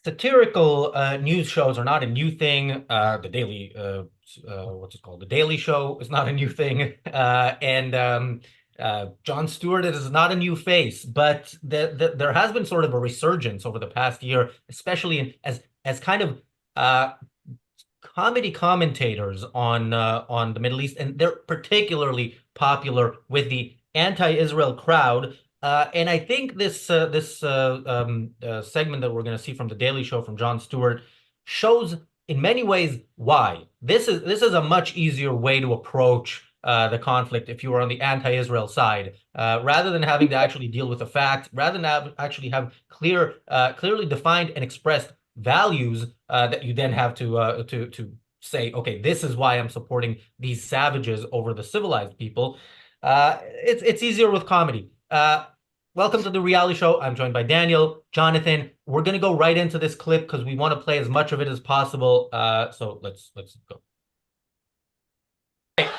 Satirical news shows are not a new thing. The Daily, what's it called? The Daily Show is not a new thing. And Jon Stewart is not a new face, but there has been sort of a resurgence over the past year, especially as kind of uh, comedy commentators on the Middle East, and they're particularly popular with the anti-Israel crowd. And I think this segment that we're going to see from the Daily Show from Jon Stewart shows in many ways why this is a much easier way to approach the conflict if you are on the anti-Israel side, rather than having to actually deal with the fact, rather than actually have clearly defined and expressed values that you then have to say, okay, this is why I'm supporting these savages over the civilized people. It's easier with comedy. Welcome to the reality show. I'm joined by Daniel, Jonathan. We're gonna go right into this clip because we want to play as much of it as possible. So let's go.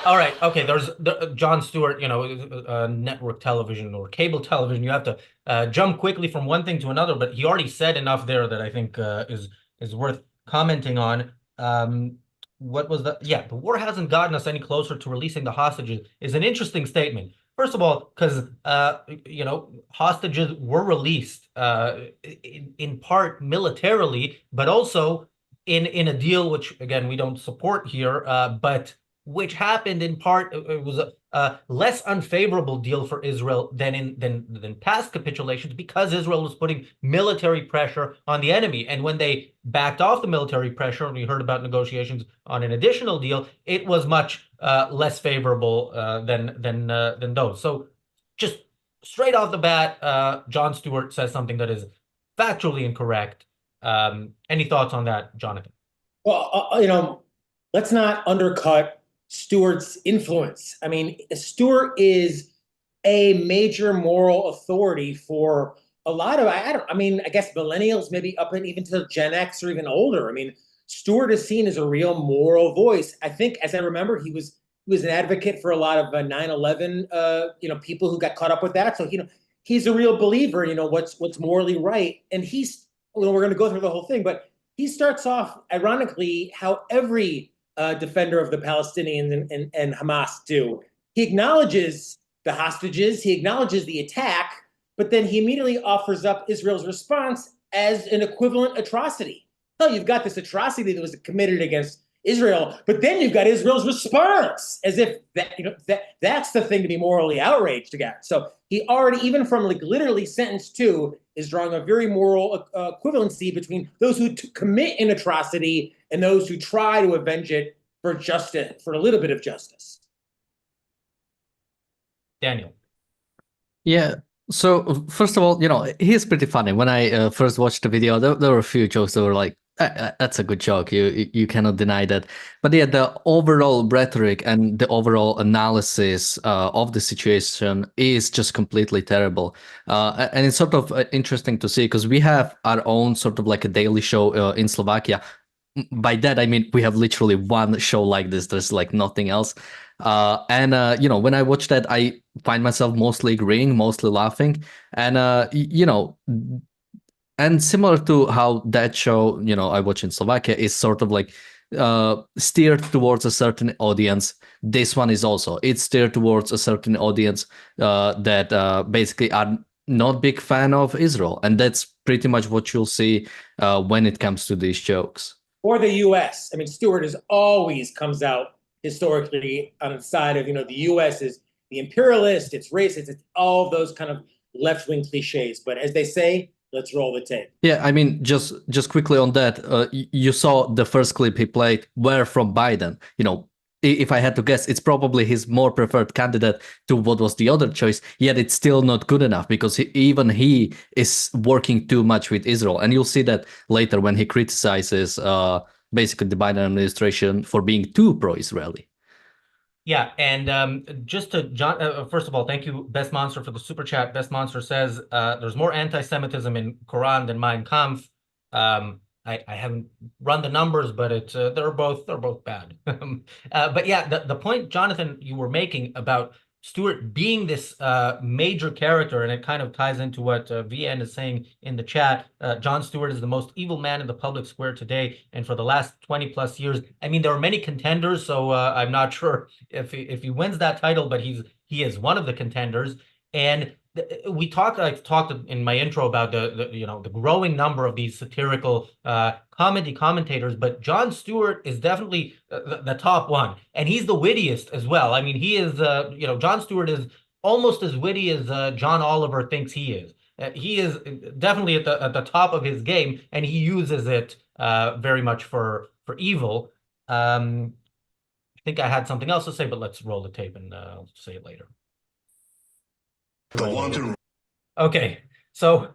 All right. Okay. There's Jon Stewart, network television or cable television. You have to jump quickly from one thing to another, but he already said enough there that I think is worth commenting on. What was the? Yeah, the war hasn't gotten us any closer to releasing the hostages is an interesting statement. First of all, because hostages were released in part militarily, but also in a deal which again we don't support here, but which happened in part. It was a less unfavorable deal for Israel than past capitulations because Israel was putting military pressure on the enemy. And when they backed off the military pressure, and we heard about negotiations on an additional deal, it was much less favorable than those. So just straight off the bat, Jon Stewart says something that is factually incorrect. Any thoughts on that, Jonathan? Well, let's not undercut Stewart's influence. I mean, Stewart is a major moral authority for a lot of, I guess millennials, maybe up and even to Gen X or even older. I mean, Stewart is seen as a real moral voice. I think, as I remember, he was an advocate for a lot of 9/11, people who got caught up with that. So, he's a real believer, what's morally right. And we're going to go through the whole thing, but he starts off, ironically, how every defender of the Palestinians and Hamas do. He acknowledges the hostages, he acknowledges the attack, but then he immediately offers up Israel's response as an equivalent atrocity. Oh, you've got this atrocity that was committed against Israel, but then you've got Israel's response, as if that's the thing to be morally outraged against. So he already, even from like literally sentence 2, is drawing a very moral equivalency between those who commit an atrocity and those who try to avenge it for justice, for a little bit of justice. Daniel. Yeah. So first of all, he's pretty funny. When I first watched the video, there were a few jokes that were like, that's a good joke. You cannot deny that. But yeah, the overall rhetoric and the overall analysis of the situation is just completely terrible. And it's sort of interesting to see because we have our own sort of like a daily show in Slovakia. By that, I mean, we have literally one show like this. There's like nothing else. And when I watch that, I find myself mostly agreeing, mostly laughing. And, and similar to how that show, I watch in Slovakia is sort of like steered towards a certain audience. This one is also, it's steered towards a certain audience that basically are not big fan of Israel. And that's pretty much what you'll see when it comes to these jokes. Or the U.S. I mean, Stewart always comes out historically on the side of, the U.S. is the imperialist, it's racist, it's all those kind of left-wing cliches. But as they say, let's roll the tape. Yeah, I mean, just quickly on that, you saw the first clip he played were from Biden. If I had to guess, it's probably his more preferred candidate to what was the other choice, yet it's still not good enough because even he is working too much with Israel. And you'll see that later when he criticizes basically the Biden administration for being too pro-Israeli. Yeah, and just to John, first of all, thank you, Best Monster, for the super chat. Best Monster says there's more anti-Semitism in Quran than Mein Kampf. I haven't run the numbers, but they're both bad. But yeah, the point, Jonathan, you were making about Stewart being this major character, and it kind of ties into what VN is saying in the chat. Jon Stewart is the most evil man in the public square today, and for the last 20 plus years. I mean, there are many contenders, so I'm not sure if he wins that title, but he is one of the contenders. And I talked in my intro about the growing number of these satirical comedy commentators, but Jon Stewart is definitely the top one, and he's the wittiest as well. I mean, he is Jon Stewart is almost as witty as John Oliver thinks he is. He is definitely at the top of his game, and he uses it very much for evil. I think I had something else to say, but let's roll the tape and I'll say it later. Okay, so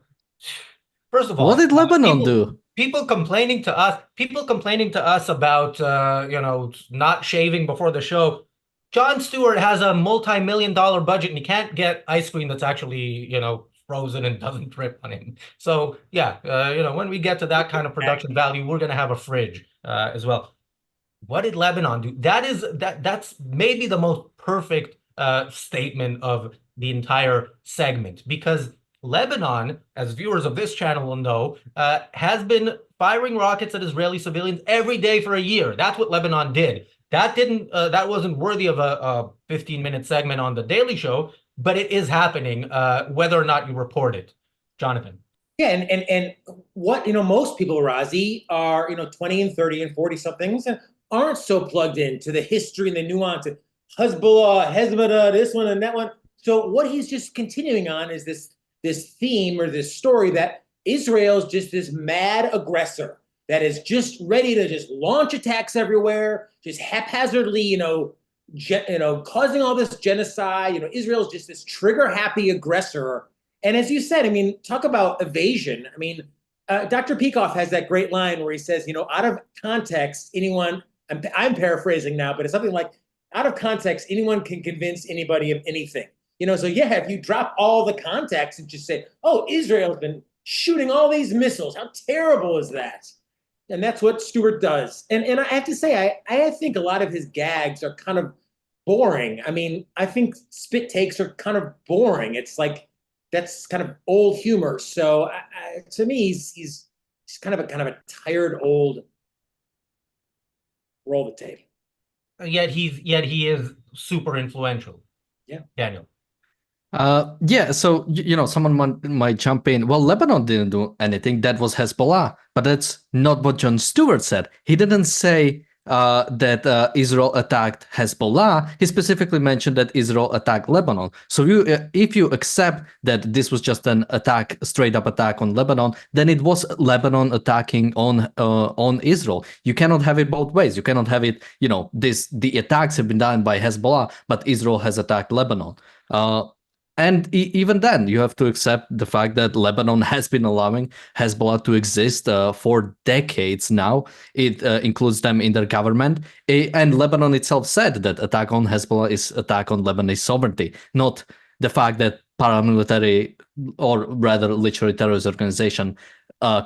first of all, what did Lebanon do? People complaining to us about not shaving before the show. Jon Stewart has a multi-million-dollar budget and he can't get ice cream that's actually frozen and doesn't drip on him. So yeah, when we get to that kind of production value, we're gonna have a fridge as well. What did Lebanon do? That's maybe the most perfect statement of the entire segment, because Lebanon, as viewers of this channel will know, has been firing rockets at Israeli civilians every day for a year. That's what Lebanon did. That wasn't worthy of a 15-minute segment on the Daily Show, but it is happening, whether or not you report it. Jonathan. Yeah, and what most people, Razi, are 20 and 30 and 40 somethings and aren't so plugged into the history and the nuance of Hezbollah, this one and that one. So what he's just continuing on is this theme or this story that Israel's just this mad aggressor that is just ready to just launch attacks everywhere, just haphazardly, causing all this genocide. Israel's just this trigger-happy aggressor. And as you said, I mean, talk about evasion. I mean, Dr. Peikoff has that great line where he says, out of context, anyone, I'm paraphrasing now, but it's something like, out of context, anyone can convince anybody of anything. So yeah, if you drop all the context and just say, oh, Israel's been shooting all these missiles, how terrible is that? And that's what Stewart does. And I have to say, I think a lot of his gags are kind of boring. I mean, I think spit takes are kind of boring. It's like, that's kind of old humor. So to me, he's kind of a tired old. Roll the tape. Yet he is super influential. Yeah, Daniel. Yeah, so someone might jump in. Well, Lebanon didn't do anything. That was Hezbollah, but that's not what Jon Stewart said. He didn't say that Israel attacked Hezbollah. He specifically mentioned that Israel attacked Lebanon. So if you accept that this was just an attack, straight up attack on Lebanon, then it was Lebanon attacking on Israel. You cannot have it both ways. You cannot have it, the attacks have been done by Hezbollah, but Israel has attacked Lebanon. And even then, you have to accept the fact that Lebanon has been allowing Hezbollah to exist for decades now. It includes them in their government. And Lebanon itself said that attack on Hezbollah is attack on Lebanese sovereignty, not the fact that paramilitary, or rather literally terrorist organization,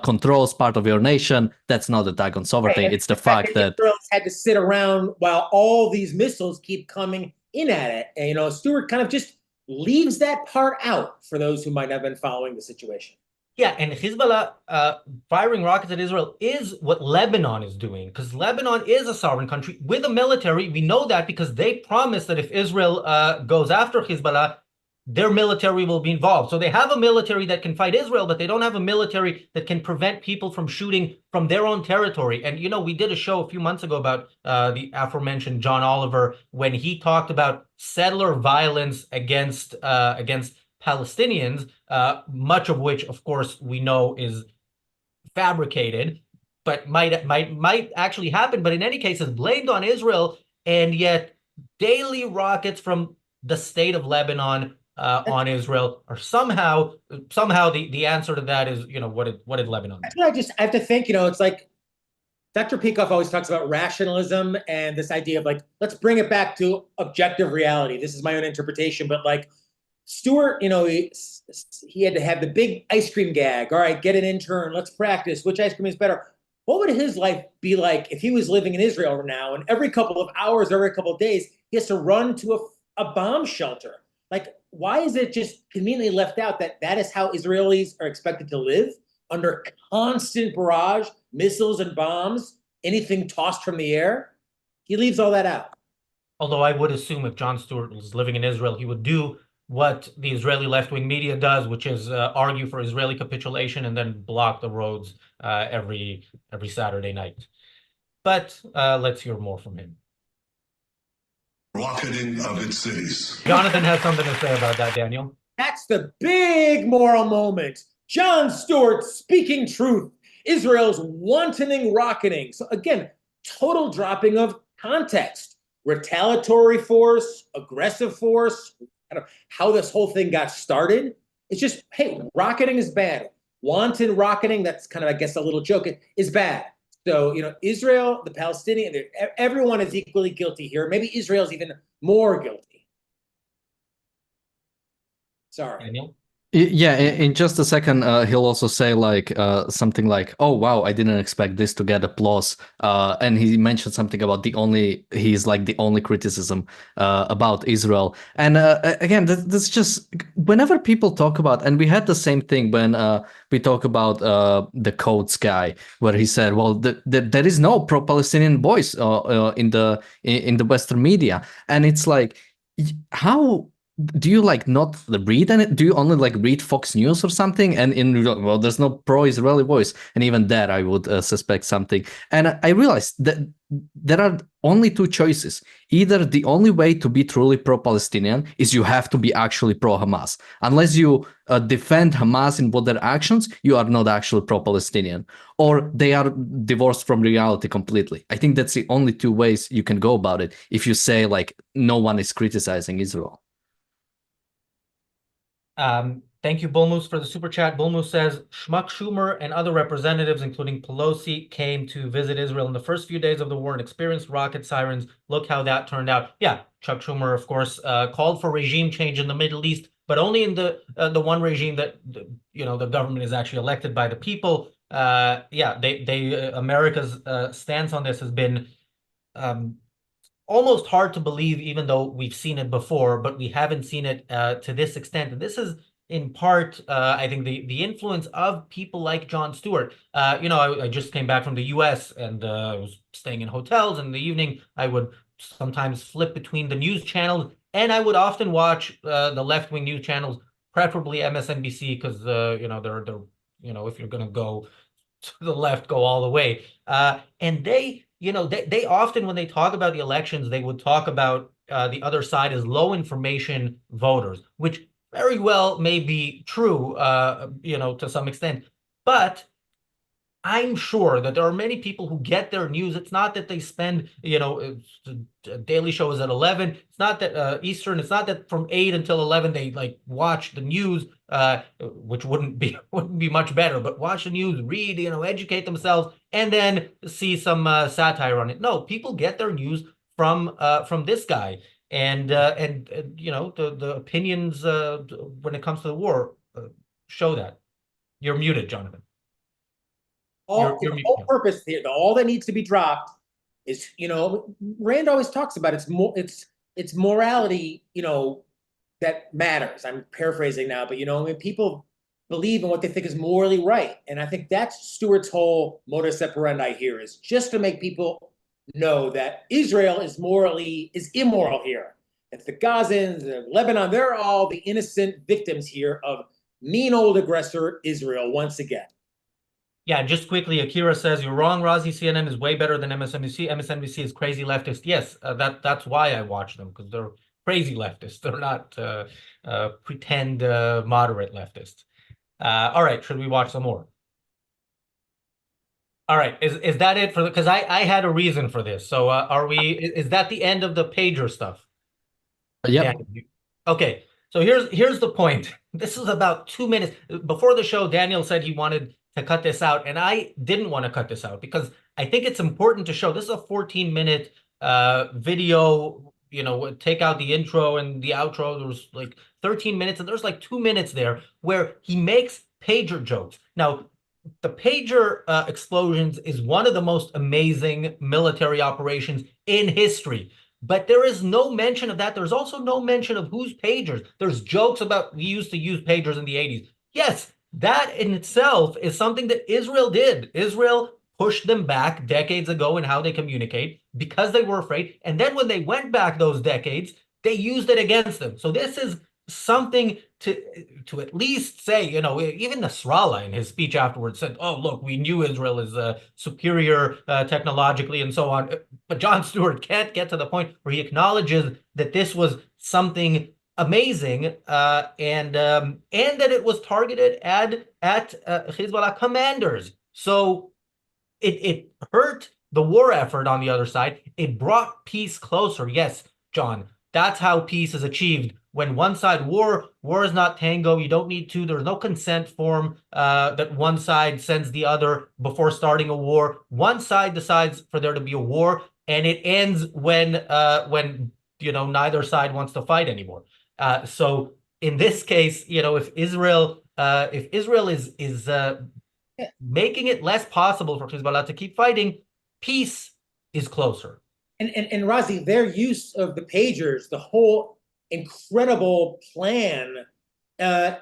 controls part of your nation. That's not attack on sovereignty. Right. It's the fact that Israel's had to sit around while all these missiles keep coming in at it. And, Stewart kind of just leaves that part out for those who might have been following the situation. Yeah, and Hezbollah firing rockets at Israel is what Lebanon is doing, because Lebanon is a sovereign country with a military. We know that because they promised that if Israel goes after Hezbollah, their military will be involved. So they have a military that can fight Israel, but they don't have a military that can prevent people from shooting from their own territory. And, we did a show a few months ago about the aforementioned John Oliver, when he talked about settler violence against Palestinians, much of which, of course, we know is fabricated, but might actually happen. But in any case, is blamed on Israel, and yet daily rockets from the state of Lebanon on Israel are somehow the answer to that is, what did Lebanon do? That's what I have to think, it's like Dr. Peikoff always talks about rationalism and this idea of like, let's bring it back to objective reality. This is my own interpretation, but like Stewart, he had to have the big ice cream gag. All right, get an intern. Let's practice. Which ice cream is better? What would his life be like if he was living in Israel now, and every couple of hours, every couple of days, he has to run to a bomb shelter. Like, why is it just conveniently left out that that is how Israelis are expected to live under constant barrage, missiles and bombs, anything tossed from the air? He leaves all that out. Although I would assume if Jon Stewart was living in Israel, he would do what the Israeli left-wing media does, which is argue for Israeli capitulation and then block the roads every Saturday night. But let's hear more from him. Rocketing of its cities. Jonathan has something to say about that, Daniel. That's the big moral moment. Jon Stewart speaking truth. Israel's wantoning rocketing. So again, total dropping of context. Retaliatory force, aggressive force, kind of how this whole thing got started. It's just, hey, rocketing is bad. Wanton rocketing, that's kind of, I guess, a little joke, is bad. So, Israel, the Palestinian, everyone is equally guilty here. Maybe Israel's even more guilty. Sorry. Daniel? Yeah, in just a second, he'll also say like something like, "Oh wow, I didn't expect this to get applause." And he mentioned something about he's like the only criticism about Israel. And again, that's just whenever people talk about, and we had the same thing when we talk about the Coates guy, where he said, "Well, there is no pro-Palestinian voice in the Western media," and it's like, how do you like not read any? Do you only like read Fox News or something? And well, there's no pro-Israeli voice, and even that I would suspect something. And I realized that there are only two choices. Either the only way to be truly pro-Palestinian is you have to be actually pro-Hamas. Unless you defend Hamas in both their actions, you are not actually pro-Palestinian, or they are divorced from reality completely. I think that's the only two ways you can go about it. If you say like no one is criticizing Israel. Thank you, Bullmoose, for the super chat. Bullmoose says, Schmuck Schumer and other representatives, including Pelosi, came to visit Israel in the first few days of the war and experienced rocket sirens. Look how that turned out. Yeah, Chuck Schumer, of course, called for regime change in the Middle East, but only in the one regime that the government is actually elected by the people. Yeah, America's stance on this has been almost hard to believe, even though we've seen it before, but we haven't seen it to this extent. And this is in part, I think, the influence of people like Jon Stewart. I just came back from the US and I was staying in hotels. In the evening, I would sometimes flip between the news channels, and I would often watch the left-wing news channels, preferably MSNBC, because they're if you're going to go to the left, go all the way. And they often, when they talk about the elections, they would talk about the other side as low information voters, which very well may be true, to some extent. But I'm sure that there are many people who get their news. It's not that they spend, the Daily Show is at 11. It's not that Eastern. It's not that from 8 until 11 they like watch the news, which wouldn't be much better. But watch the news, read, educate themselves, and then see some satire on it. No, people get their news from this guy, and the opinions when it comes to the war show that. You're muted, Jonathan. The whole purpose here, all that needs to be dropped is, Rand always talks about it's morality, that matters. I'm paraphrasing now, but people believe in what they think is morally right. And I think that's Stewart's whole modus operandi here, is just to make people know that Israel is immoral here. It's the Gazans, the Lebanon, they're all the innocent victims here of mean old aggressor Israel once again. Yeah, just quickly, Akira says, you're wrong, Razi. CNN is way better than MSNBC. MSNBC is crazy leftist. Yes, that's why I watch them, because they're crazy leftists. They're not pretend moderate leftists. All right, should we watch some more? All right, is that it for the? Because I had a reason for this. So is that the end of the pager stuff? Yeah. Okay, so here's the point. This is about 2 minutes. Before the show, Daniel said he wanted to cut this out, and I didn't want to cut this out because I think it's important to show. This is a 14-minute video. Take out the intro and the outro. There was like 13 minutes, and there's like 2 minutes there where he makes pager jokes. Now, the pager explosions is one of the most amazing military operations in history. But there is no mention of that. There's also no mention of whose pagers. There's jokes about we used to use pagers in the 80s. Yes, that in itself is something that Israel did. Israel pushed them back decades ago in how they communicate because they were afraid. And then when they went back those decades, they used it against them. So this is something to at least say, you know, even Nasrallah in his speech afterwards said, oh, look, we knew Israel is superior technologically and so on. But Jon Stewart can't get to the point where he acknowledges that this was something amazing and that it was targeted at Hezbollah commanders. So it hurt the war effort on the other side. It brought peace closer. Yes, John, that's how peace is achieved. When one side war is not tango. You don't need to. There's no consent form that one side sends the other before starting a war. One side decides for there to be a war, and it ends when you know neither side wants to fight anymore. So in this case, you know, if Israel is making it less possible for Hezbollah to keep fighting, peace is closer. And Razi, their use of the pagers, the whole incredible plan,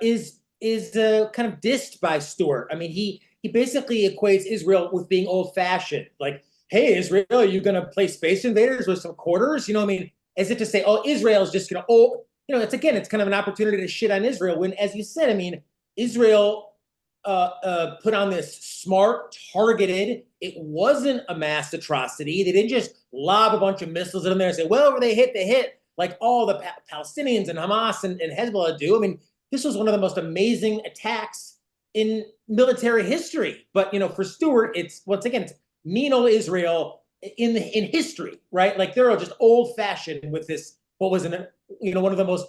is kind of dissed by Stewart. I mean, he basically equates Israel with being old-fashioned. Like, hey, Israel, are you going to play Space Invaders with some quarters? You know, I mean, as if to say, oh, Israel is just going to, oh, you know, it's kind of an opportunity to shit on Israel. When, as you said, I mean, Israel put on this smart, targeted. It wasn't a mass atrocity. They didn't just lob a bunch of missiles in there and say, well, where they hit, like all the Palestinians and Hamas and Hezbollah do. I mean, this was one of the most amazing attacks in military history. But, you know, for Stewart, it's, once again, it's mean old Israel in history, right? Like they're just old-fashioned with this, what was, you know, one of the most,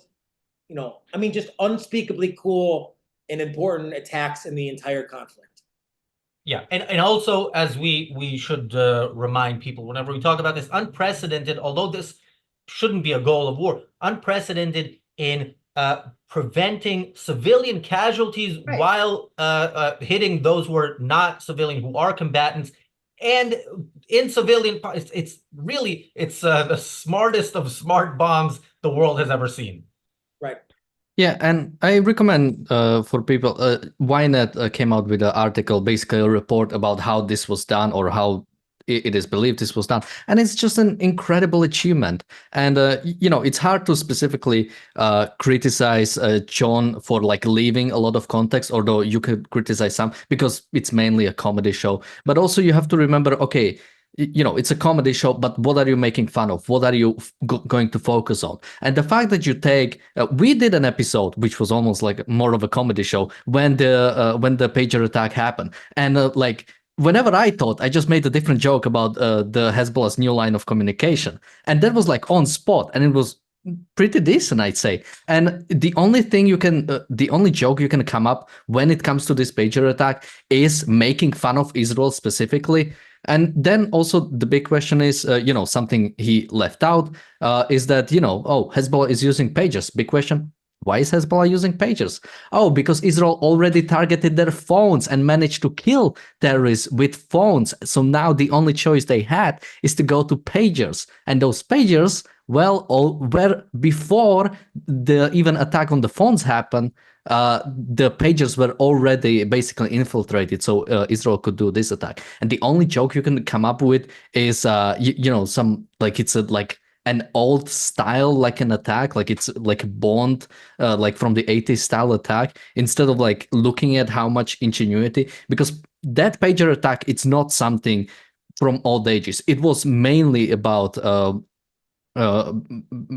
you know, I mean, just unspeakably cool and important attacks in the entire conflict. Yeah, and also as we should remind people whenever we talk about this, unprecedented, although this shouldn't be a goal of war, unprecedented in preventing civilian casualties Right. while hitting those who are not civilian, who are combatants. And in civilian, it's really the smartest of smart bombs the world has ever seen. Right. Yeah, and I recommend for people, Ynet came out with an article, basically a report about how this was done or how it is believed this was done. And it's just an incredible achievement. And, you know, it's hard to specifically criticize Jon for like leaving a lot of context, although you could criticize some because it's mainly a comedy show. But also you have to remember, okay, you know, it's a comedy show, but what are you making fun of? What are you going to focus on? And the fact that you take, we did an episode which was almost like more of a comedy show when the pager attack happened, and like whenever I thought, I just made a different joke about the Hezbollah's new line of communication, and that was like on spot, and it was pretty decent, I'd say. And the only thing you can, the only joke you can come up when it comes to this pager attack is making fun of Israel specifically. And then also the big question is, you know, something he left out is that, you know, oh, Hezbollah is using pagers. Big question. Why is Hezbollah using pagers? Oh, because Israel already targeted their phones and managed to kill terrorists with phones. So now the only choice they had is to go to pagers. And those pagers, well, were before the even attack on the phones happened, the pagers were already basically infiltrated, so Israel could do this attack. And the only joke you can come up with is, you know, some like it's like an old style, like an attack, like it's like Bond, like from the 80s style attack, instead of like looking at how much ingenuity, because that pager attack, it's not something from old ages. It was mainly about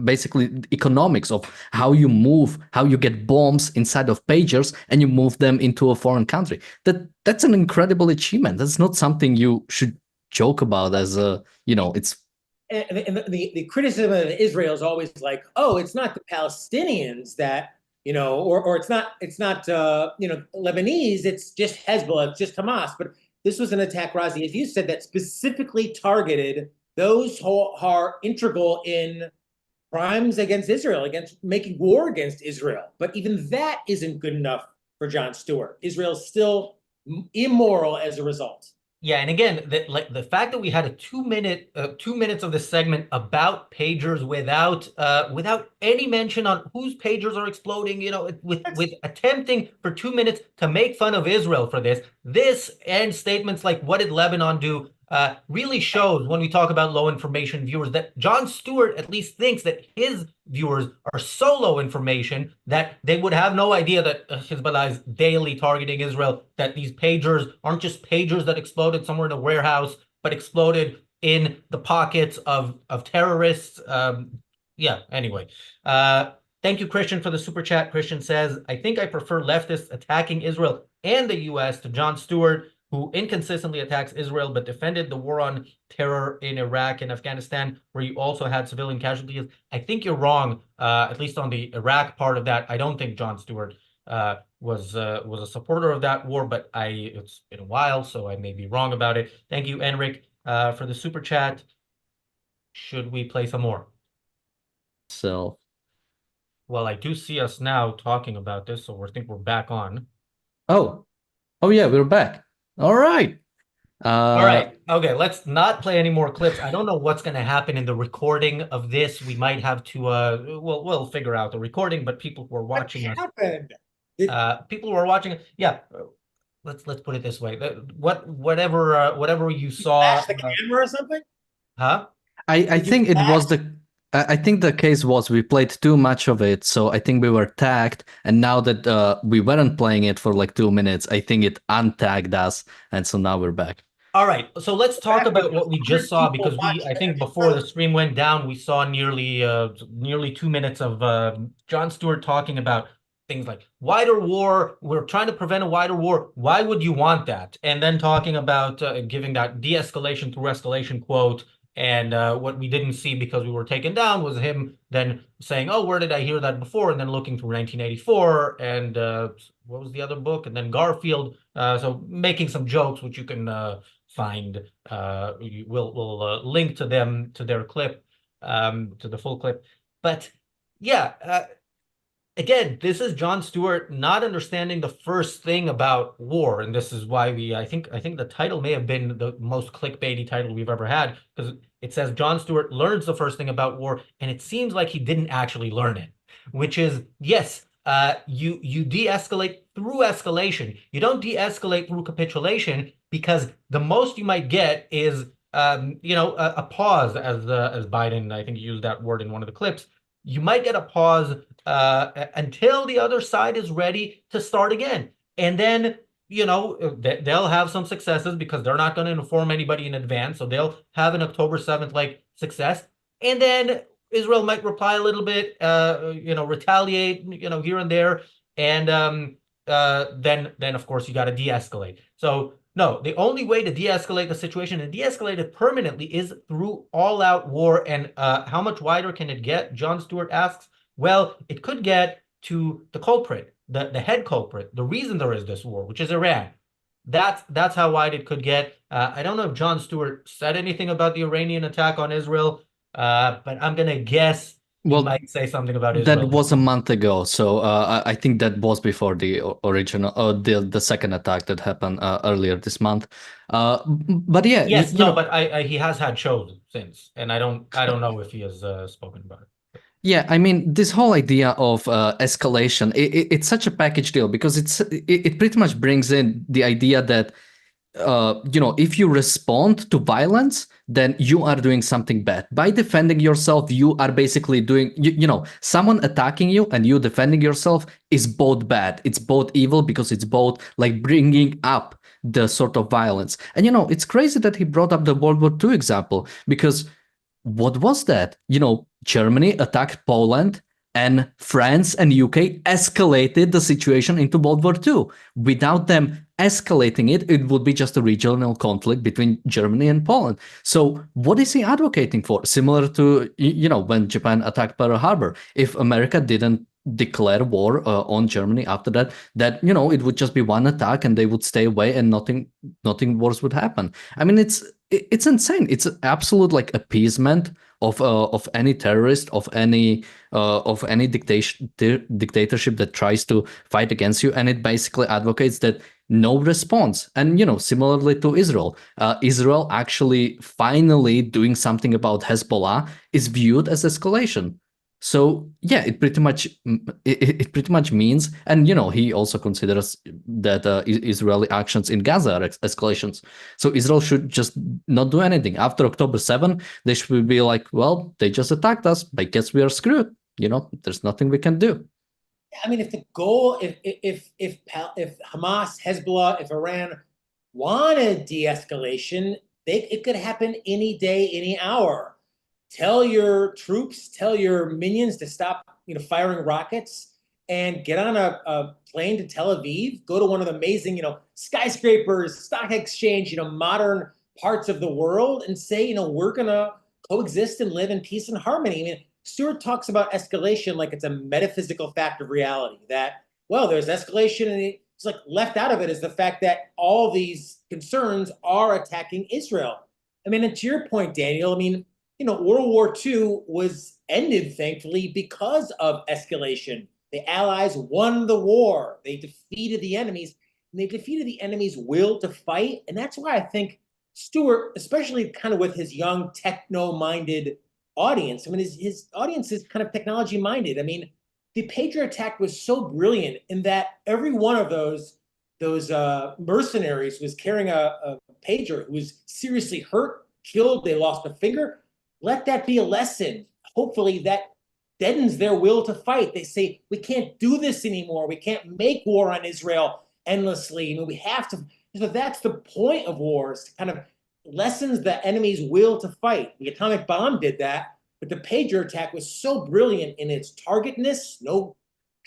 basically economics of how you move, how you get bombs inside of pagers and you move them into a foreign country. That's an incredible achievement. That's not something you should joke about as a, you know, it's. And the criticism of Israel is always like, oh, it's not the Palestinians that, you know, or it's not you know, Lebanese, it's just Hezbollah, it's just Hamas. But this was an attack, Razi, as you said, that specifically targeted those who are integral in crimes against Israel, against making war against Israel. But even that isn't good enough for Jon Stewart. Israel's still immoral as a result. Yeah, and again, the fact that we had a 2 minute, 2 minutes of this segment about pagers without any mention on whose pagers are exploding, with attempting for 2 minutes to make fun of Israel for this and statements like what did Lebanon do, really shows when we talk about low information viewers that Jon Stewart at least thinks that his viewers are so low information that they would have no idea that Hezbollah is daily targeting Israel, that these pagers aren't just pagers that exploded somewhere in a warehouse, but exploded in the pockets of terrorists. Yeah, anyway. Thank you, Christian, for the super chat. Christian says, I think I prefer leftists attacking Israel and the US to Jon Stewart, who inconsistently attacks Israel but defended the war on terror in Iraq and Afghanistan, where you also had civilian casualties. I think you're wrong, at least on the Iraq part of that. I don't think Jon Stewart was a supporter of that war, but it's been a while, so I may be wrong about it. Thank you, Enric, for the super chat. Should we play some more? So, Well, I do see us now talking about this, so I think we're back on. oh yeah, we're back. All right. All right. Okay, let's not play any more clips. I don't know what's going to happen in the recording of this. We might have to we'll figure out the recording, but people who are watching us, happened? people who are watching, yeah, let's put it this way. Whatever you saw, Flash the camera or something? huh? I Did you think it was flash? I think the case was we played too much of it, so I think we were tagged, and now that we weren't playing it for like 2 minutes, I think it untagged us, and so now we're back. All right, so let's talk Back with about what we just saw, 100 people because I watching think it. before the stream went down, we saw nearly 2 minutes of Jon Stewart talking about things like wider war. We're trying to prevent a wider war. Why would you want that? And then talking about giving that de-escalation through escalation quote. And what we didn't see because we were taken down was him then saying, "Oh, where did I hear that before?" And then looking through 1984 and what was the other book? And then Garfield. So making some jokes, which you can find. We'll link to them to their clip, to the full clip. But yeah, again, this is Jon Stewart not understanding the first thing about war, and this is why I think the title may have been the most clickbaity title we've ever had, because it says Jon Stewart learns the first thing about war, and it seems like he didn't actually learn it, which is yes. You de-escalate through escalation. You don't de-escalate through capitulation, because the most you might get is a pause, as Biden, I think, used that word in one of the clips. You might get a pause until the other side is ready to start again. And then, they'll have some successes because they're not going to inform anybody in advance. So they'll have an October 7th like success. And then Israel might reply a little bit, retaliate, here and there. And then of course you got to de-escalate. So no, the only way to de-escalate the situation and de-escalate it permanently is through all-out war. And how much wider can it get? Jon Stewart asks. Well, it could get to the culprit, the head culprit, the reason there is this war, which is Iran. That's how wide it could get. I don't know if Jon Stewart said anything about the Iranian attack on Israel, but I'm gonna guess he might say something about Israel. That was a month ago, so I think that was before the original, the second attack that happened earlier this month. But yeah, yes, but he has had shows since, and I don't know if he has spoken about it. Yeah, I mean, this whole idea of escalation, it's such a package deal because it pretty much brings in the idea that if you respond to violence, then you are doing something bad. By defending yourself, you are basically doing, someone attacking you and you defending yourself is both bad. It's both evil because it's both like bringing up the sort of violence. And, it's crazy that he brought up the World War II example because what was that? Germany attacked Poland and France and UK escalated the situation into World War II. Without them escalating it, it would be just a regional conflict between Germany and Poland. So what is he advocating for? Similar to, when Japan attacked Pearl Harbor. If America didn't declare war on Germany after that, it would just be one attack and they would stay away and nothing worse would happen. I mean, it's insane. It's an absolute like appeasement of any terrorist, of any dictatorship that tries to fight against you, and it basically advocates that no response. And, similarly to Israel, Israel actually finally doing something about Hezbollah is viewed as escalation. So yeah, it pretty much means, and he also considers that Israeli actions in Gaza are escalations. So Israel should just not do anything. After October 7, they should be like, well, they just attacked us. I guess we are screwed. There's nothing we can do. I mean, if the goal, if Hamas, Hezbollah, if Iran wanted de-escalation, it could happen any day, any hour. Tell your troops, tell your minions to stop, firing rockets, and get on a plane to Tel Aviv. Go to one of the amazing, skyscrapers, stock exchange, modern parts of the world, and say, we're gonna coexist and live in peace and harmony. I mean, Stewart talks about escalation like it's a metaphysical fact of reality, that, well, there's escalation, and it's like left out of it is the fact that all these concerns are attacking Israel. I mean, and to your point, Daniel, I mean, World War II was ended, thankfully, because of escalation. The Allies won the war. They defeated the enemies, and they defeated the enemy's will to fight. And that's why I think Stewart, especially kind of with his young techno-minded audience. I mean, his audience is kind of technology minded. I mean, the Patriot attack was so brilliant in that every one of those mercenaries was carrying a pager who was seriously hurt, killed, they lost a finger. Let that be a lesson. Hopefully that deadens their will to fight. They say, we can't do this anymore. We can't make war on Israel endlessly. I mean, we have to. So that's the point of wars, to kind of lessens the enemy's will to fight. The atomic bomb did that, but the pager attack was so brilliant in its targetness, no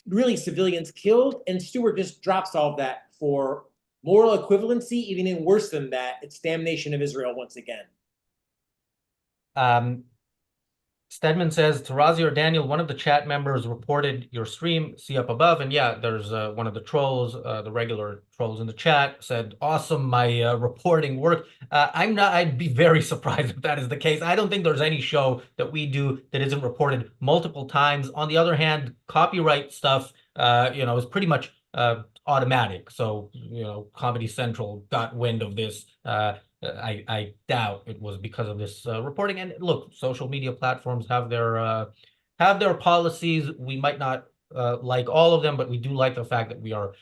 really civilians killed, and Stewart just drops all of that for moral equivalency, even worse than that, it's damnation of Israel once again. Stedman says, Tarazi or Daniel, one of the chat members reported your stream, see up above. And yeah, there's one of the trolls, the regular trolls in the chat said, awesome, my reporting worked. I'd be very surprised if that is the case. I don't think there's any show that we do that isn't reported multiple times. On the other hand, copyright stuff, is pretty much automatic. So, Comedy Central got wind of this. I doubt it was because of this reporting. And look, social media platforms have their policies. We might not like all of them, but we do like the fact that we are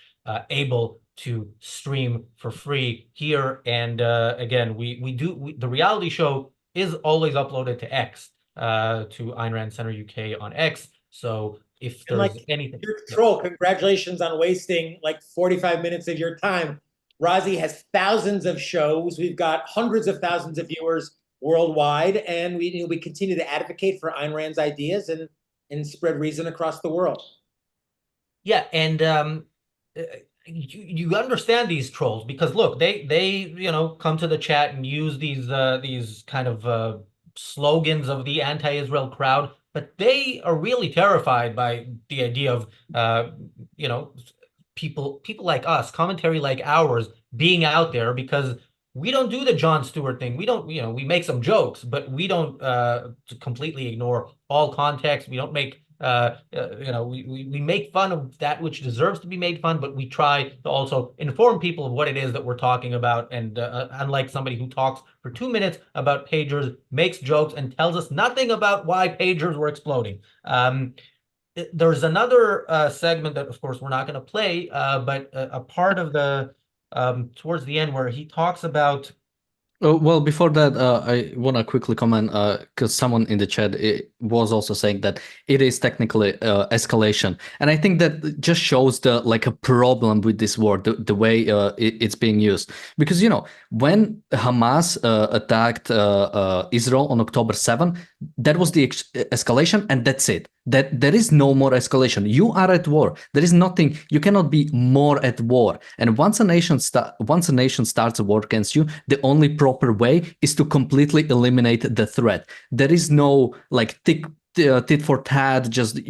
able to stream for free here. And again, the reality show is always uploaded to X, to Ayn Rand Center UK on X. So if there's anything, your troll, congratulations on wasting like 45 minutes of your time. Razi has thousands of shows. We've got hundreds of thousands of viewers worldwide, and we continue to advocate for Ayn Rand's ideas and spread reason across the world. Yeah, and you understand these trolls because look, they come to the chat and use these kind of slogans of the anti-Israel crowd, but they are really terrified by the idea of people like us, commentary like ours, being out there, because we don't do the Jon Stewart thing. We don't, we make some jokes, but we don't completely ignore all context. We don't make, we make fun of that which deserves to be made fun, but we try to also inform people of what it is that we're talking about. And unlike somebody who talks for 2 minutes about pagers, makes jokes, and tells us nothing about why pagers were exploding. There's another segment that, of course, we're not going to play, but a part of the towards the end where he talks about. Oh, well, before that, I want to quickly comment because someone in the chat was also saying that it is technically escalation, and I think that just shows a problem with this word, the way it's being used. Because when Hamas attacked Israel on October 7, that was the escalation, and that's it. That there is no more escalation. You are at war. There is nothing. You cannot be more at war. And once a nation starts a war against you, the only proper way is to completely eliminate the threat. There is no tit for tat. Just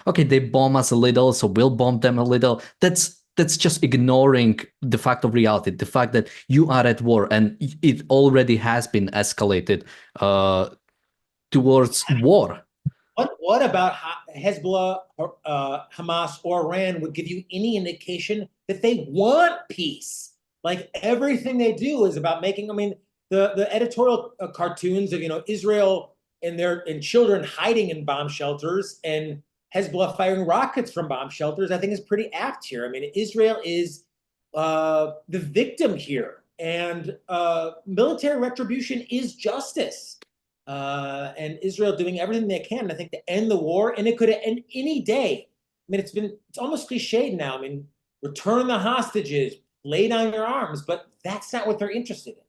okay, they bomb us a little, so we'll bomb them a little. That's just ignoring the fact of reality, the fact that you are at war, and it already has been escalated towards war. What about Hezbollah, Hamas, or Iran would give you any indication that they want peace. Like everything they do is about making, I mean, the editorial cartoons of, Israel and children hiding in bomb shelters and Hezbollah firing rockets from bomb shelters, I think is pretty apt here. I mean, Israel is the victim here, and military retribution is justice. And Israel doing everything they can, I think, to end the war, and it could end any day. I mean, it's almost cliched now. I mean, return the hostages, lay down your arms, but that's not what they're interested in.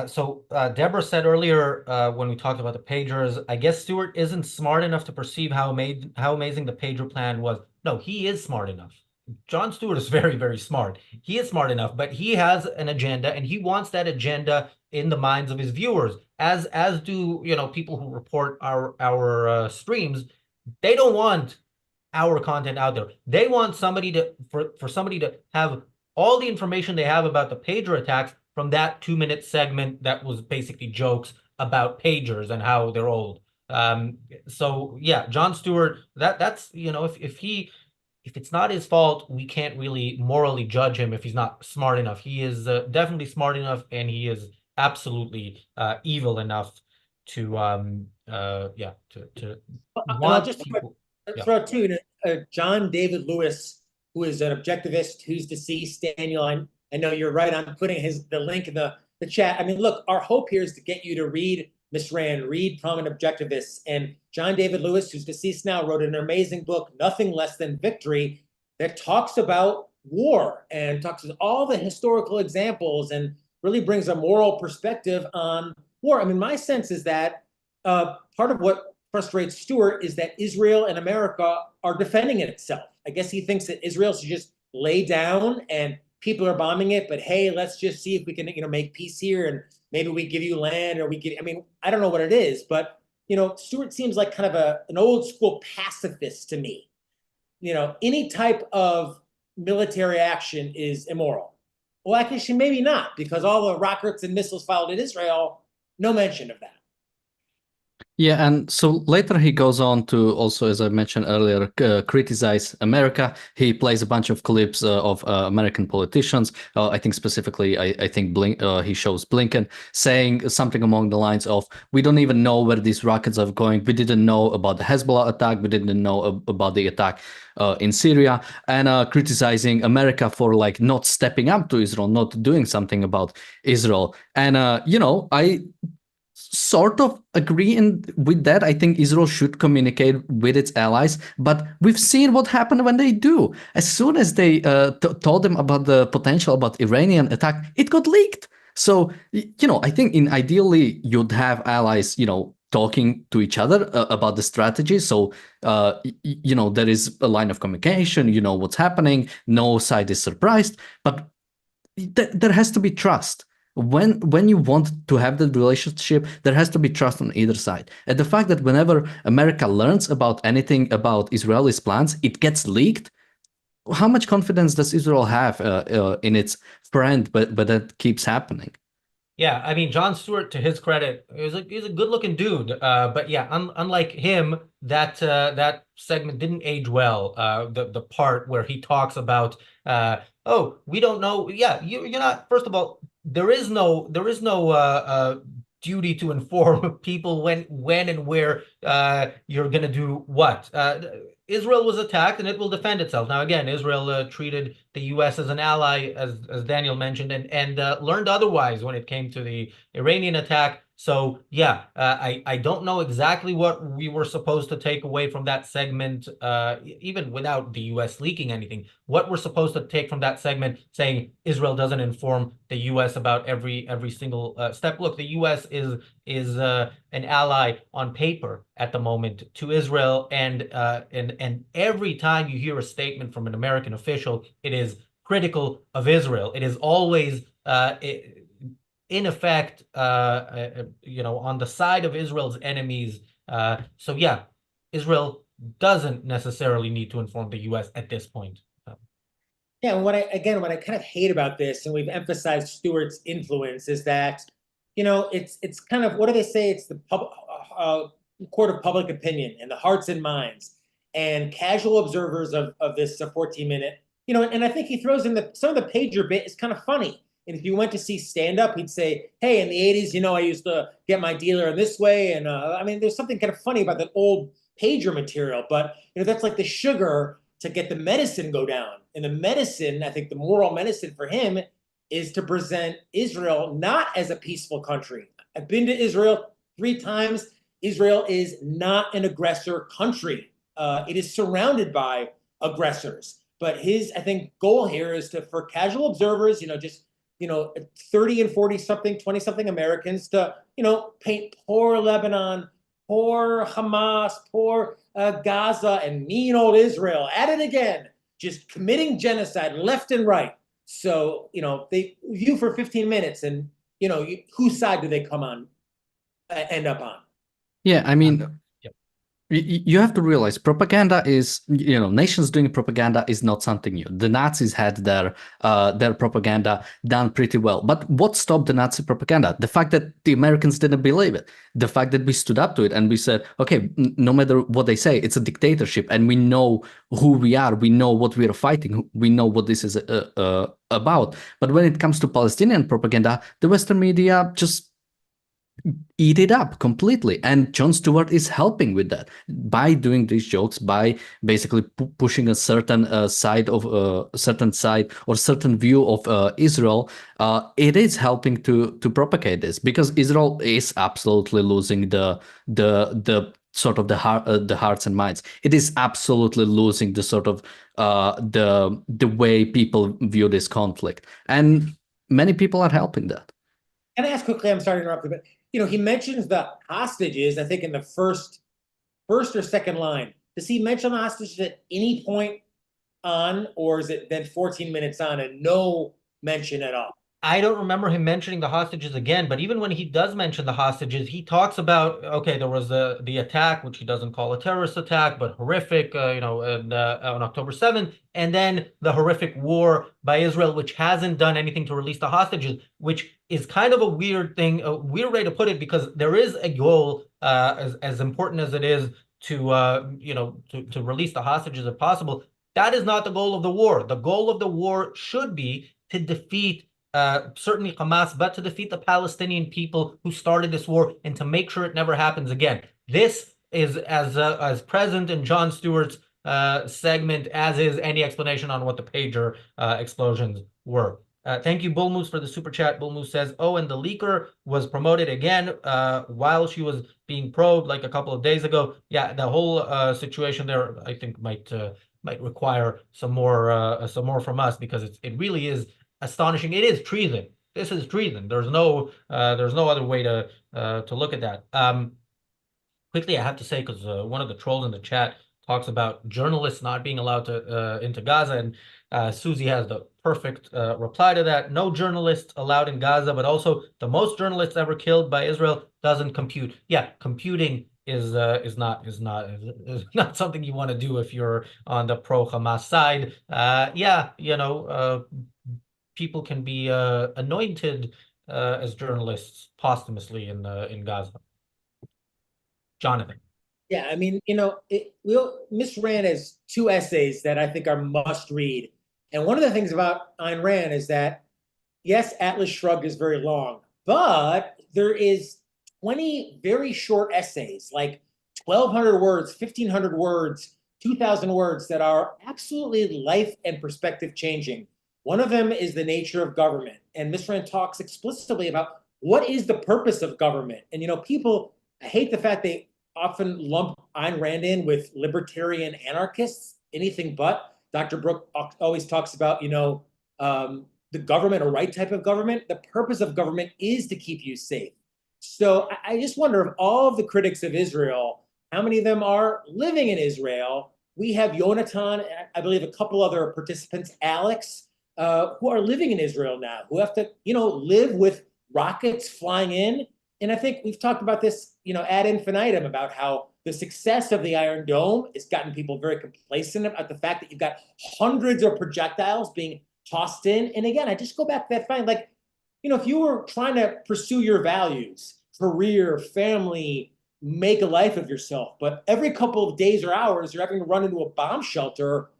So Deborah said earlier when we talked about the pagers, I guess Stewart isn't smart enough to perceive how amazing the pager plan was. No, he is smart enough. Jon Stewart is very, very smart. He is smart enough, but he has an agenda, and he wants that agenda in the minds of his viewers, as do people who report our streams. They don't want our content out there. They want somebody for somebody to have all the information they have about the pager attacks from that 2-minute segment that was basically jokes about pagers and how they're old. So yeah, Jon Stewart, that's if it's not his fault, we can't really morally judge him if he's not smart enough. He is definitely smart enough, and he is absolutely evil enough to want people. Throw out too, John David Lewis, who is an objectivist who's deceased. Daniel, I know you're right on putting the link in the chat. I mean, look, our hope here is to get you to read Miss Rand, read Prominent Objectivists. And John David Lewis, who's deceased now, wrote an amazing book, Nothing Less Than Victory, that talks about war and talks about all the historical examples and really brings a moral perspective on war. I mean, my sense is that part of what frustrates Stewart is that Israel and America are defending itself. I guess he thinks that Israel should just lay down and people are bombing it, but hey, let's just see if we can, make peace here, and maybe we give you land, or I don't know what it is, but Stewart seems like kind of an old school pacifist to me. Any type of military action is immoral. Well, actually, maybe not, because all the rockets and missiles fired at Israel, no mention of that. Yeah, and so later he goes on to also, as I mentioned earlier, criticize America. He plays a bunch of clips of American politicians. I think specifically, I think he shows Blinken saying something along the lines of, "We don't even know where these rockets are going. We didn't know about the Hezbollah attack. We didn't know about the attack in Syria," and criticizing America for not stepping up to Israel, not doing something about Israel. And I sort of agree with that. I think Israel should communicate with its allies, but we've seen what happened when they do. As soon as they told them about the potential about Iranian attack, it got leaked. So, I think ideally you'd have allies, talking to each other about the strategy. So, there is a line of communication, what's happening, no side is surprised, but there has to be trust. When you want to have that relationship, there has to be trust on either side. And the fact that whenever America learns about anything about Israeli's plans, it gets leaked. How much confidence does Israel have in its friend, but that keeps happening? Yeah, I mean, Jon Stewart, to his credit, he's a good-looking dude. But yeah, unlike him, that segment didn't age well. The part where he talks about, oh, we don't know. Yeah, you're not. First of all, there is no duty to inform people when and where you're gonna do what. Israel was attacked, and it will defend itself. Now, again, Israel treated the U.S. as an ally, as Daniel mentioned, and learned otherwise when it came to the Iranian attack. So, yeah, I don't know exactly what we were supposed to take away from that segment, even without the U.S. leaking anything. What we're supposed to take from that segment, saying Israel doesn't inform the U.S. about every single step. Look, the U.S. is an ally on paper at the moment to Israel, and every time you hear a statement from an American official, it is critical of Israel. It is always in effect, on the side of Israel's enemies. So yeah, Israel doesn't necessarily need to inform the U.S. at this point. Yeah, and what I kind of hate about this, and we've emphasized Stewart's influence, is that it's kind of, what do they say? It's the court of public opinion and the hearts and minds. and casual observers of this 14-minute, you know, and I think he throws in some of the pager bit is kind of funny. And if you went to see stand up, he'd say, hey, in the 80s, you know, I used to get my dealer in this way. And I mean, there's something kind of funny about that old pager material, but you know, that's like the sugar to get the medicine go down. And the medicine, I think the moral medicine for him is to present Israel not as a peaceful country. I've been to Israel 3 times. Israel is not an aggressor country. It is surrounded by aggressors. But his, I think, goal here is to, for casual observers, you know, just, you know, 30 and 40 something, 20 something Americans to, you know, paint poor Lebanon, poor Hamas, poor Gaza, and mean old Israel at it again, just committing genocide left and right. So, you know, they view for 15 minutes and, you know, whose side do they come on, end up on? Yeah, I mean, you have to realize propaganda is, you know, nations doing propaganda is not something new. The Nazis had their propaganda done pretty well. But what stopped the Nazi propaganda? The fact that the Americans didn't believe it. The fact that we stood up to it and we said, okay, no matter what they say, it's a dictatorship and we know who we are. We know what we are fighting. We know what this is about. But when it comes to Palestinian propaganda, the Western media just eat it up completely, and Jon Stewart is helping with that by doing these jokes, by basically pushing a certain side of certain side or certain view of Israel. It is helping to propagate this, because Israel is absolutely losing the sort of the hearts and minds. It is absolutely losing the sort of the way people view this conflict, and many people are helping that. Can I ask quickly? I'm sorry to interrupt you, but you know, he mentions the hostages, I think in the first or second line. Does he mention the hostages at any point on, or is it then 14 minutes on and no mention at all? I don't remember him mentioning the hostages again, but even when he does mention the hostages, he talks about, okay, there was the attack, which he doesn't call a terrorist attack, but horrific, you know, on October 7th, and then the horrific war by Israel, which hasn't done anything to release the hostages, which is kind of a weird thing, a weird way to put it, because there is a goal, as important as it is to, you know, to release the hostages if possible. That is not the goal of the war. The goal of the war should be to defeat certainly Hamas, but to defeat the Palestinian people who started this war and to make sure it never happens again. This is as present in Jon Stewart's segment as is any explanation on what the pager explosions were. Thank you, Bull Moose, for the super chat. Bull Moose says, oh, and the leaker was promoted again while she was being probed like a couple of days ago. Yeah, the whole situation there, I think, might require some more from us, because it really is astonishing. It is treason. This is treason. There's no other way to look at that. Quickly, I have to say, because one of the trolls in the chat talks about journalists not being allowed to into Gaza, and Susie has the perfect reply to that. No journalists allowed in Gaza, but also the most journalists ever killed by Israel doesn't compute. Yeah, computing is not something you want to do if you're on the pro-Hamas side. Yeah, you know, people can be anointed as journalists posthumously in Gaza. Jonathan. Yeah, I mean, you know, Miss Rand has 2 essays that I think are must read. And one of the things about Ayn Rand is that, yes, Atlas Shrugged is very long, but there is 20 very short essays, like 1,200 words, 1,500 words, 2,000 words, that are absolutely life and perspective changing. One of them is the nature of government. And Miss Rand talks explicitly about what is the purpose of government. And, you know, people hate the fact they often lump Ayn Rand in with libertarian anarchists, anything but. Dr. Brooke always talks about, you know, the government, a right type of government. The purpose of government is to keep you safe. So I just wonder, of all of the critics of Israel, how many of them are living in Israel? We have Yonatan, I believe a couple other participants, Alex, who are living in Israel now, who have to, you know, live with rockets flying in. And I think we've talked about this, you know, ad infinitum, about how the success of the Iron Dome has gotten people very complacent about the fact that you've got hundreds of projectiles being tossed in. And again, I just go back to that fine, like, you know, if you were trying to pursue your values, career, family, make a life of yourself. But every couple of days or hours, you're having to run into a bomb shelter.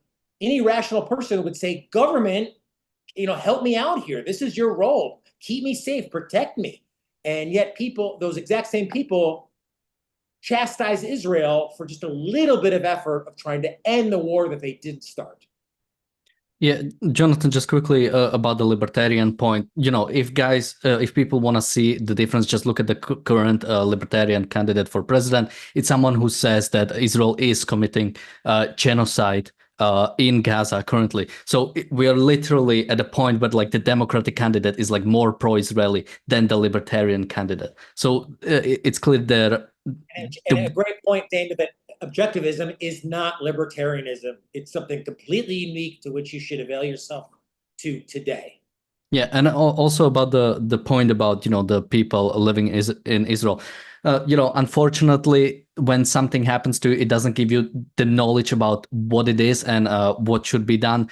Any rational person would say, government, help me out here. This is your role. Keep me safe, protect me. And yet people, those exact same people, chastise Israel for just a little bit of effort of trying to end the war that they did start. Yeah, Jonathan, just quickly about the libertarian point. If people want to see the difference, just look at the current libertarian candidate for president. It's someone who says that Israel is committing genocide in Gaza currently. So we are literally at a point where like the Democratic candidate is like more pro-Israeli than the libertarian candidate. So it's clear that. And a great point, Dana, that objectivism is not libertarianism. It's something completely unique to which you should avail yourself to today. Yeah, and also about the point about the people living in Israel. Unfortunately, when something happens to you, it doesn't give you the knowledge about what it is and what should be done.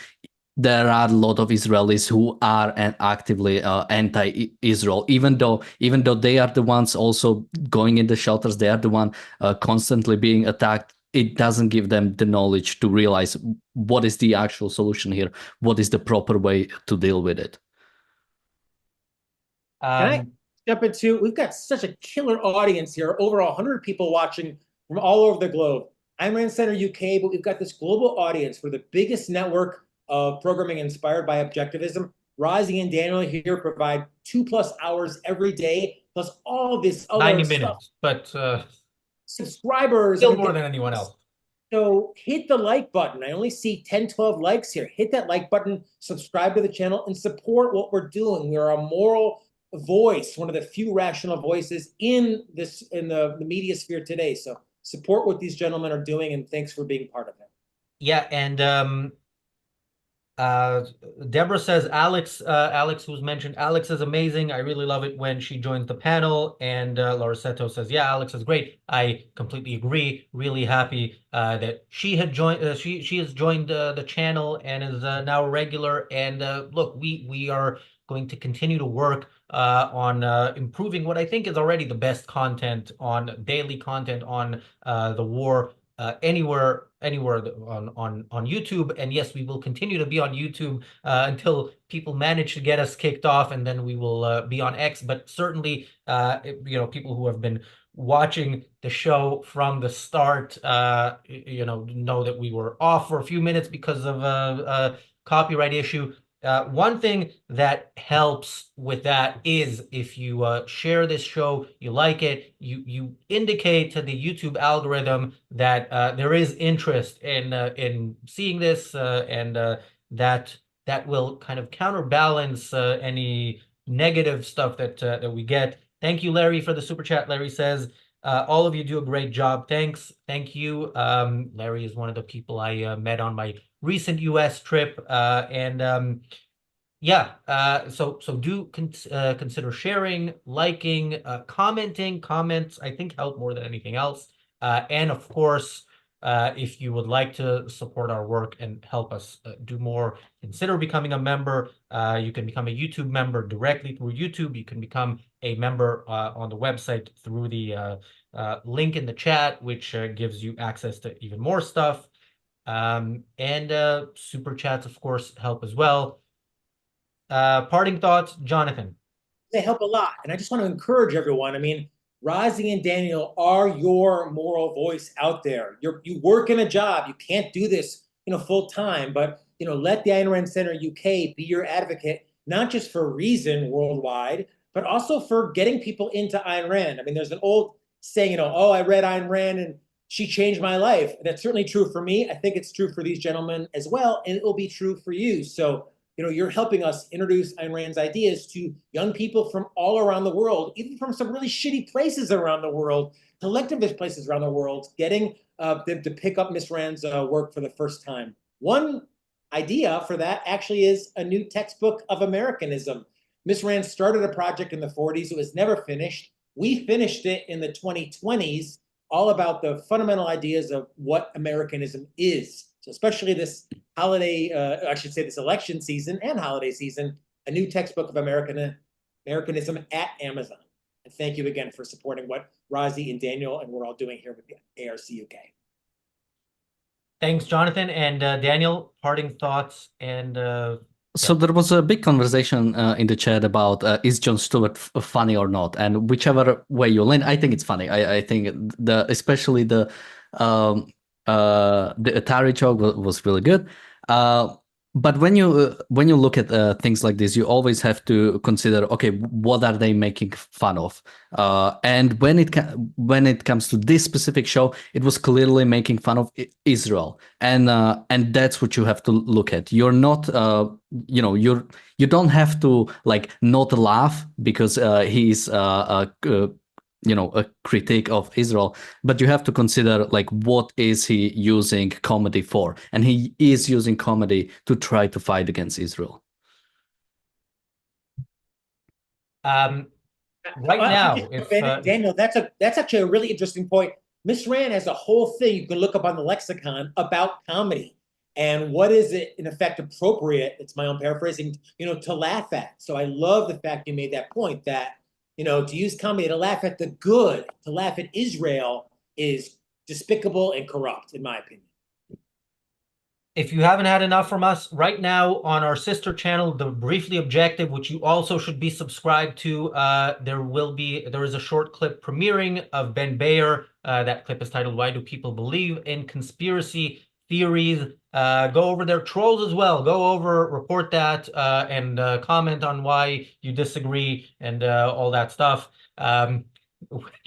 There are a lot of Israelis who are actively anti-Israel, even though they are the ones also going in the shelters, they are the one constantly being attacked. It doesn't give them the knowledge to realize what is the actual solution here, what is the proper way to deal with it. Can I jump into? We've got such a killer audience here, over 100 people watching from all over the globe. Ayn Rand Center UK, but we've got this global audience. We're the biggest network of programming inspired by objectivism. Rozzy and Daniel here provide 2+ hours every day, plus all this other 90 stuff. minutes, but subscribers. Still more than anyone else. So hit the like button. I only see 10, 12 likes here. Hit that like button, subscribe to the channel, and support what we're doing. We're a moral voice, one of the few rational voices in the media sphere today. So support what these gentlemen are doing, and thanks for being part of it. Yeah, and Deborah says Alex, who's mentioned, Alex is amazing. I really love it when she joins the panel. And Loresetto says, yeah, Alex is great. I completely agree. Really happy that she had joined. She has joined the channel and is now regular. And look, we are going to continue to work on improving what I think is already the best content on daily content on the war. Anywhere on YouTube. And yes, we will continue to be on YouTube until people manage to get us kicked off, and then we will be on X. But certainly, people who have been watching the show from the start, know that we were off for a few minutes because of a copyright issue. One thing that helps with that is if you share this show, you like it, you indicate to the YouTube algorithm that there is interest in seeing this, and that will kind of counterbalance any negative stuff that we get. Thank you, Larry, for the super chat. Larry says, all of you do a great job. Thanks. Thank you. Larry is one of the people I met on my recent US trip, and so do consider sharing, liking, commenting. Comments, I think, help more than anything else. And of course, if you would like to support our work and help us do more, consider becoming a member. You can become a YouTube member directly through YouTube. You can become a member on the website through the link in the chat, which gives you access to even more stuff. And super chats, of course, help as well. Parting thoughts, Jonathan. They help a lot. And I just want to encourage everyone. I mean, Rozzy and Daniel are your moral voice out there. You work in a job. You can't do this, full time, but, let the Ayn Rand Center UK be your advocate, not just for reason worldwide, but also for getting people into Ayn Rand. I mean, there's an old saying, oh, I read Ayn Rand and she changed my life. That's certainly true for me. I think it's true for these gentlemen as well, and it will be true for you. So, you're helping us introduce Ayn Rand's ideas to young people from all around the world, even from some really shitty places around the world, collectivist places around the world, getting them to pick up Miss Rand's work for the first time. One idea for that actually is a new textbook of Americanism. Miss Rand started a project in the 40s. It was never finished. We finished it in the 2020s, all about the fundamental ideas of what Americanism is. So especially this holiday, I should say this election season and holiday season, a new textbook of Americanism at Amazon. And thank you again for supporting what Razi and Daniel and we're all doing here with the ARCUK. Thanks, Jonathan. And Daniel, parting thoughts and So there was a big conversation in the chat about is Jon Stewart funny or not, and whichever way you lean, I think it's funny. I think especially the Atari joke was really good. But when you look at things like this, you always have to consider, okay, what are they making fun of? And when it comes to this specific show, it was clearly making fun of Israel, and that's what you have to look at. You're not, you don't have to like not laugh because he's a critique of Israel, but you have to consider like what is he using comedy for, and he is using comedy to try to fight against Israel. right now, Daniel, that's actually a really interesting point. Miss Rand has a whole thing you can look up on the lexicon about comedy and what is it in effect appropriate. It's my own paraphrasing, to laugh at. So I love the fact you made that point that to use comedy to laugh at the good, to laugh at Israel is despicable and corrupt, in my opinion. If you haven't had enough from us, right now on our sister channel, The Briefly Objective, which you also should be subscribed to, there is a short clip premiering of Ben Bayer. That clip is titled, "Why Do People Believe in Conspiracy Theories?" Go over there, trolls as well. Go over, report that, and comment on why you disagree and all that stuff.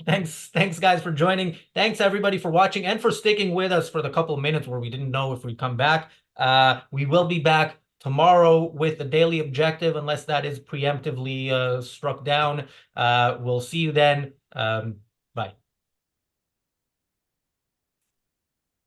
Thanks guys for joining. Thanks everybody for watching and for sticking with us for the couple of minutes where we didn't know if we'd come back. We will be back tomorrow with the Daily Objective unless that is preemptively struck down. We'll see you then. Bye.